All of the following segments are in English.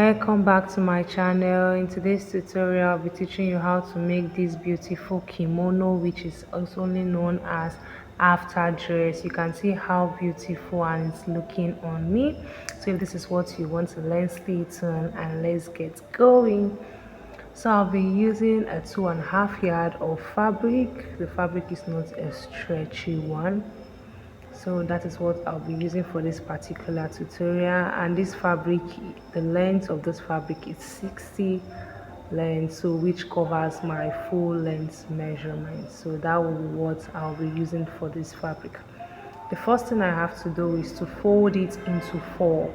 Welcome back to my channel. In today's tutorial, I'll be teaching you how to make this beautiful kimono, which is also known as after dress. You can see how beautiful and it's looking on me. So if this is what you want to learn, stay tuned and let's get going. So I'll be using a 2.5 yard of fabric. The fabric is not a stretchy one, so that is what I'll be using for this particular tutorial. And this fabric, the length of this fabric is 60 length, so which covers my full length measurement. So that will be what I'll be using for this fabric. The first thing I have to do is to fold it into four.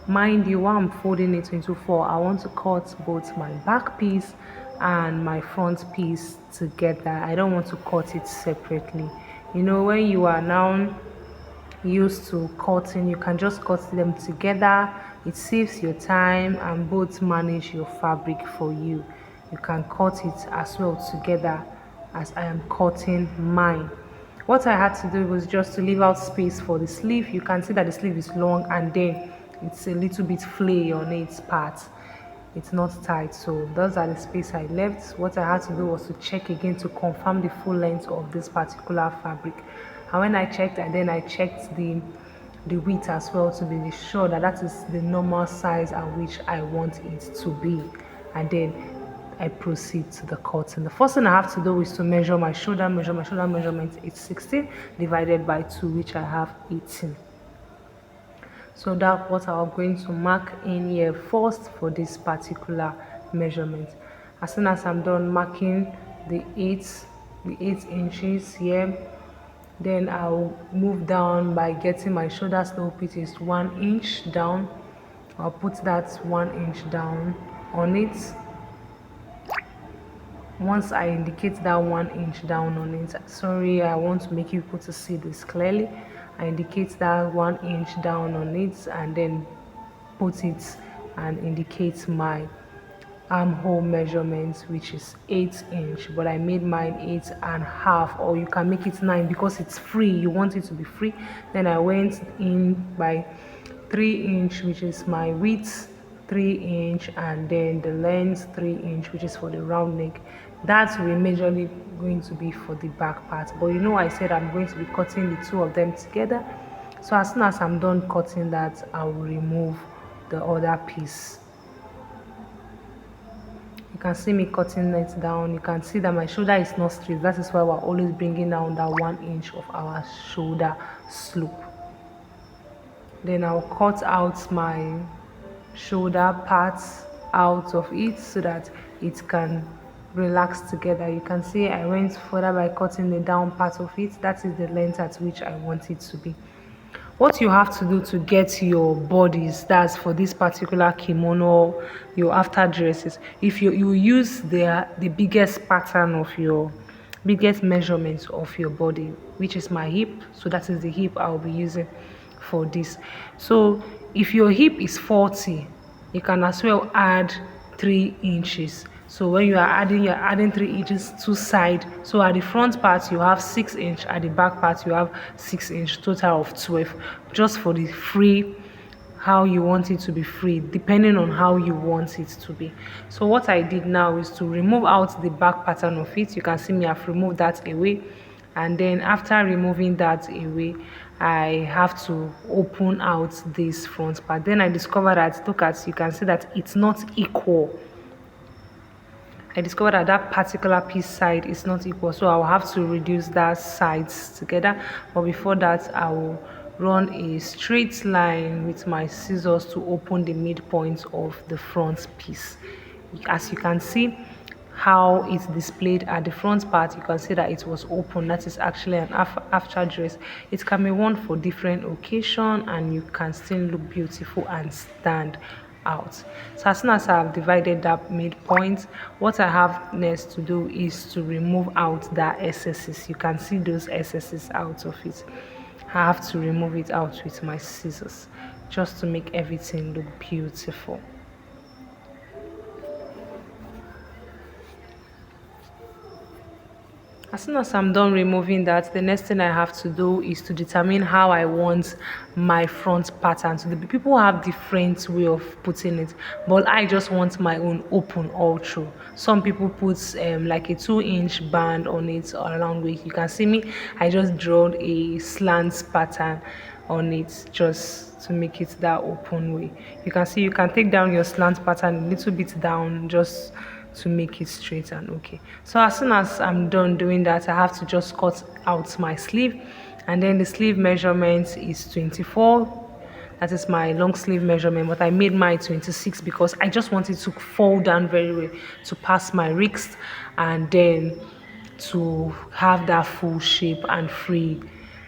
Mind you, while I'm folding it into four, I want to cut both my back piece and my front piece together. I don't want to cut it separately. You know, when you are now used to cutting, you can just cut them together. It saves your time and both manage your fabric for you. You can cut it as well together as I am cutting mine. What I had to do was just to leave out space for the sleeve. You can see that the sleeve is long and then it's a little bit flay on its part. It's not tight, so those are the space I left. What I had to do was to check again to confirm the full length of this particular fabric. And when I checked, and then I checked the width as well to be sure that that is the normal size at which I want it to be. And then I proceed to the cutting. The first thing I have to do is to measure my shoulder. My shoulder measurement is 16 divided by 2, which I have 18. So that's what I'm going to mark in here first for this particular measurement. As soon as I'm done marking the 8 inches here, then I'll move down by getting my shoulder slope, which is 1 inch down. I'll put that 1 inch down on it. Once I indicate that 1 inch down on it, sorry, I want to make you able to see this clearly. I indicate that 1 inch down on it and then put it and indicate my armhole measurement, which is 8 inch, but I made mine 8.5, or you can make it 9 because it's free. You want it to be free. Then I went in by 3 inch, which is my width, 3 inch, and then the length 3 inch, which is for the round neck. That's majorly going to be for the back part, but you know I said I'm going to be cutting the two of them together. So as soon as I'm done cutting that, I will remove the other piece. You can see me cutting it down. You can see that my shoulder is not straight. That is why we're always bringing down that 1 inch of our shoulder slope. Then I'll cut out my shoulder parts out of it so that it can relax together. You can see I went further by cutting the down part of it. That is the length at which I want it to be. What you have to do to get your bodies, that's for this particular kimono, your after dresses, if you use the biggest pattern of your biggest measurements of your body, which is my hip, so that is the hip I'll be using for this. So if your hip is 40, you can as well add 3 inches. So when you're adding 3 inches to side. So at the front part you have 6 inch, at the back part you have 6 inch, total of 12, just for the free, how you want it to be free, depending on how you want it to be. So what I did now is to remove out the back pattern of it. You can see me, I've removed that away, and then after removing that away, I have to open out this front part. Then I discovered that, look at, you can see that it's not equal. I discovered that that particular piece side is not equal, so I'll have to reduce that sides together. But before that, I will run a straight line with my scissors to open the midpoint of the front piece. As you can see how it's displayed at the front part, you can see that it was open. That is actually an after dress. It can be worn for different occasions and you can still look beautiful and stand out. So as soon as I have divided that midpoint, what I have next to do is to remove out that excesses. You can see those excesses out of it. I have to remove it out with my scissors just to make everything look beautiful. As soon as I'm done removing that, the next thing I have to do is to determine how I want my front pattern to be. People have different way of putting it, but I just want my own open all through. Some people put like a 2-inch band on it or around waist. You can see me, I just draw a slant pattern on it just to make it that open way. You can see you can take down your slant pattern a little bit down just to make it straight and okay. So as soon as I'm done doing that, I have to just cut out my sleeve, and then the sleeve measurement is 24. That is my long sleeve measurement, but I made mine 26 because I just wanted to fall down very well to pass my wrist and then to have that full shape and free.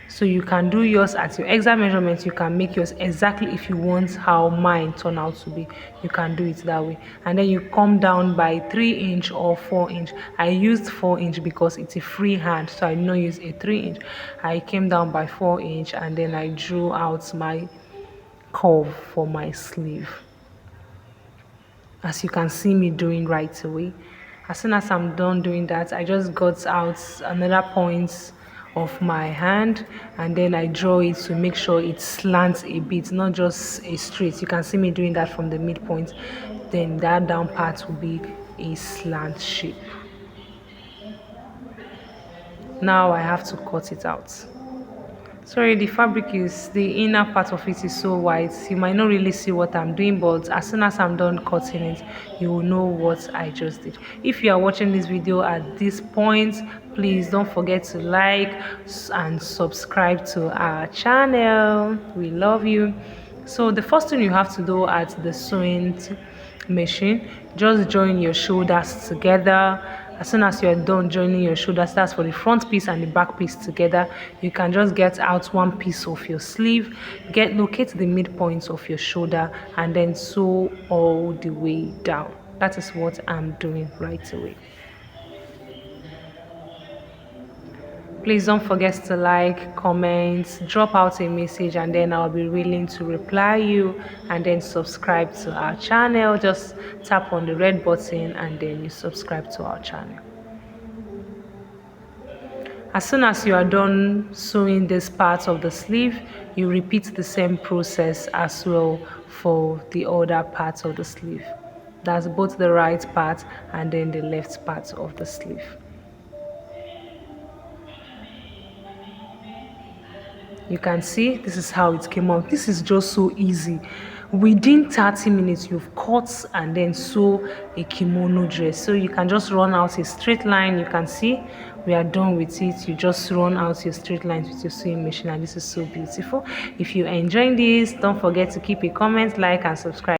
So you can do yours at your exact measurement. You can make yours exactly if you want how mine turn out to be. You can do it that way. And then you come down by 3-inch or 4-inch. I used 4-inch because it's a free hand, so I did not use a 3-inch. I came down by 4-inch and then I drew out my curve for my sleeve, as you can see me doing right away. As soon as I'm done doing that, I just got out another point of my hand and then I draw it to make sure it slants a bit, not just a straight. You can see me doing that from the midpoint. Then that down part will be a slant shape. Now I have to cut it out. Sorry, the fabric is, the inner part of it is so white, you might not really see what I'm doing, but as soon as I'm done cutting it, you will know what I just did. If you are watching this video at this point, please don't forget to like and subscribe to our channel. We love you. So the first thing you have to do at the sewing machine, just join your shoulders together. As soon as you're done joining your shoulders, that's for the front piece and the back piece together, you can just get out one piece of your sleeve, locate the midpoint of your shoulder and then sew all the way down. That is what I'm doing right away. Please don't forget to like, comment, drop out a message, and then I'll be willing to reply you, and then subscribe to our channel. Just tap on the red button and then you subscribe to our channel. As soon as you are done sewing this part of the sleeve, you repeat the same process as well for the other parts of the sleeve. That's both the right part and then the left part of the sleeve. You can see this is how it came out. This is just so easy. Within 30 minutes you've cut and then sew a kimono dress. So you can just run out a straight line. You can see we are done with it. You just run out your straight lines with your sewing machine, and this is so beautiful. If you enjoyed this, don't forget to keep a comment, like and subscribe.